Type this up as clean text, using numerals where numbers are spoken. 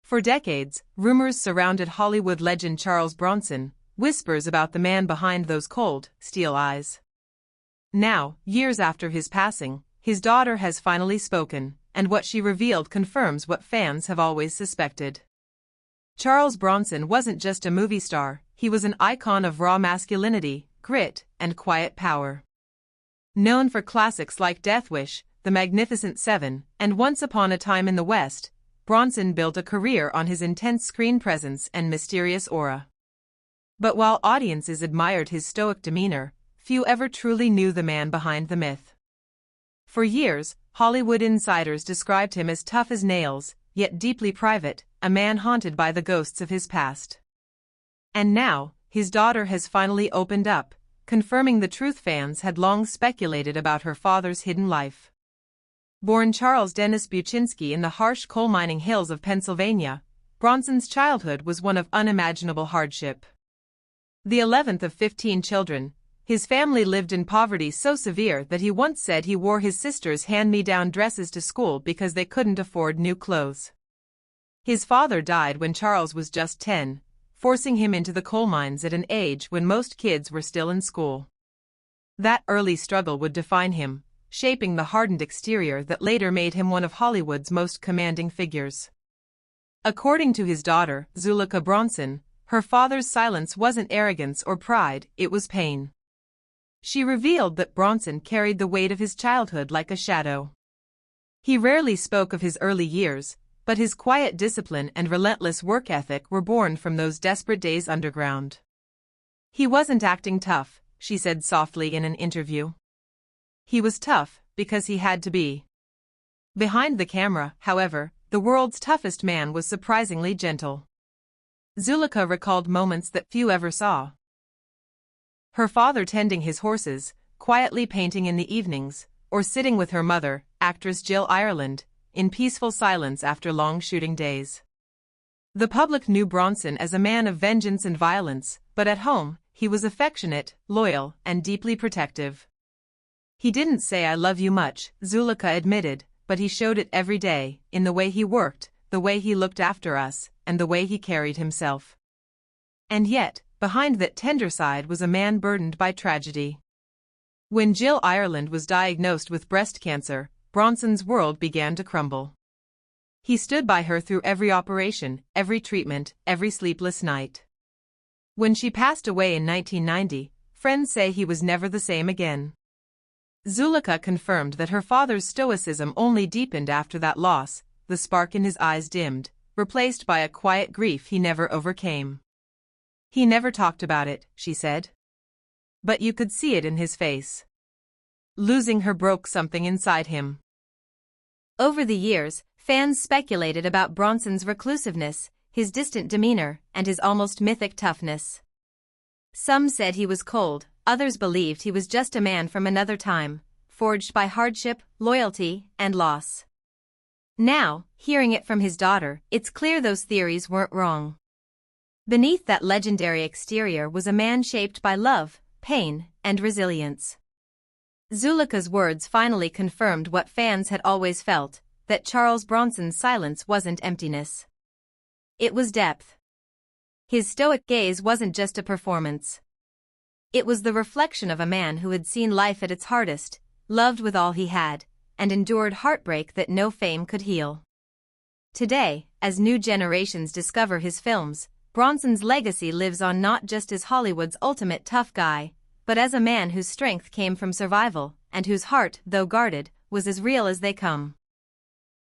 For decades, rumors surrounded Hollywood legend Charles Bronson, whispers about the man behind those cold, steel eyes. Now, years after his passing, his daughter has finally spoken, and what she revealed confirms what fans have always suspected. Charles Bronson wasn't just a movie star, he was an icon of raw masculinity, grit, and quiet power. Known for classics like Death Wish, The Magnificent Seven, and Once Upon a Time in the West, Bronson built a career on his intense screen presence and mysterious aura. But while audiences admired his stoic demeanor, few ever truly knew the man behind the myth. For years, Hollywood insiders described him as tough as nails, yet deeply private, a man haunted by the ghosts of his past. And now, his daughter has finally opened up, confirming the truth fans had long speculated about her father's hidden life. Born Charles Dennis Buczynski in the harsh coal mining hills of Pennsylvania, Bronson's childhood was one of unimaginable hardship. The 11th of 15 children, his family lived in poverty so severe that he once said he wore his sister's hand-me-down dresses to school because they couldn't afford new clothes. His father died when Charles was just 10, forcing him into the coal mines at an age when most kids were still in school. That early struggle would define him, shaping the hardened exterior that later made him one of Hollywood's most commanding figures. According to his daughter, Zuleika Bronson, her father's silence wasn't arrogance or pride, it was pain. She revealed that Bronson carried the weight of his childhood like a shadow. He rarely spoke of his early years, but his quiet discipline and relentless work ethic were born from those desperate days underground. He wasn't acting tough, she said softly in an interview. He was tough because he had to be. Behind the camera, however, the world's toughest man was surprisingly gentle. Zuleika recalled moments that few ever saw. Her father tending his horses, quietly painting in the evenings, or sitting with her mother, actress Jill Ireland, in peaceful silence after long shooting days. The public knew Bronson as a man of vengeance and violence, but at home, he was affectionate, loyal, and deeply protective. He didn't say "I love you" much, Zuleika admitted, but he showed it every day, in the way he worked, the way he looked after us, and the way he carried himself. And yet, behind that tender side was a man burdened by tragedy. When Jill Ireland was diagnosed with breast cancer, Bronson's world began to crumble. He stood by her through every operation, every treatment, every sleepless night. When she passed away in 1990, friends say he was never the same again. Zuleika confirmed that her father's stoicism only deepened after that loss, the spark in his eyes dimmed, replaced by a quiet grief he never overcame. He never talked about it, she said. But you could see it in his face. Losing her broke something inside him. Over the years, fans speculated about Bronson's reclusiveness, his distant demeanor, and his almost mythic toughness. Some said he was cold, others believed he was just a man from another time, forged by hardship, loyalty, and loss. Now, hearing it from his daughter, it's clear those theories weren't wrong. Beneath that legendary exterior was a man shaped by love, pain, and resilience. Zuleika's words finally confirmed what fans had always felt, that Charles Bronson's silence wasn't emptiness. It was depth. His stoic gaze wasn't just a performance. It was the reflection of a man who had seen life at its hardest, loved with all he had, and endured heartbreak that no fame could heal. Today, as new generations discover his films, Bronson's legacy lives on not just as Hollywood's ultimate tough guy, but as a man whose strength came from survival, and whose heart, though guarded, was as real as they come.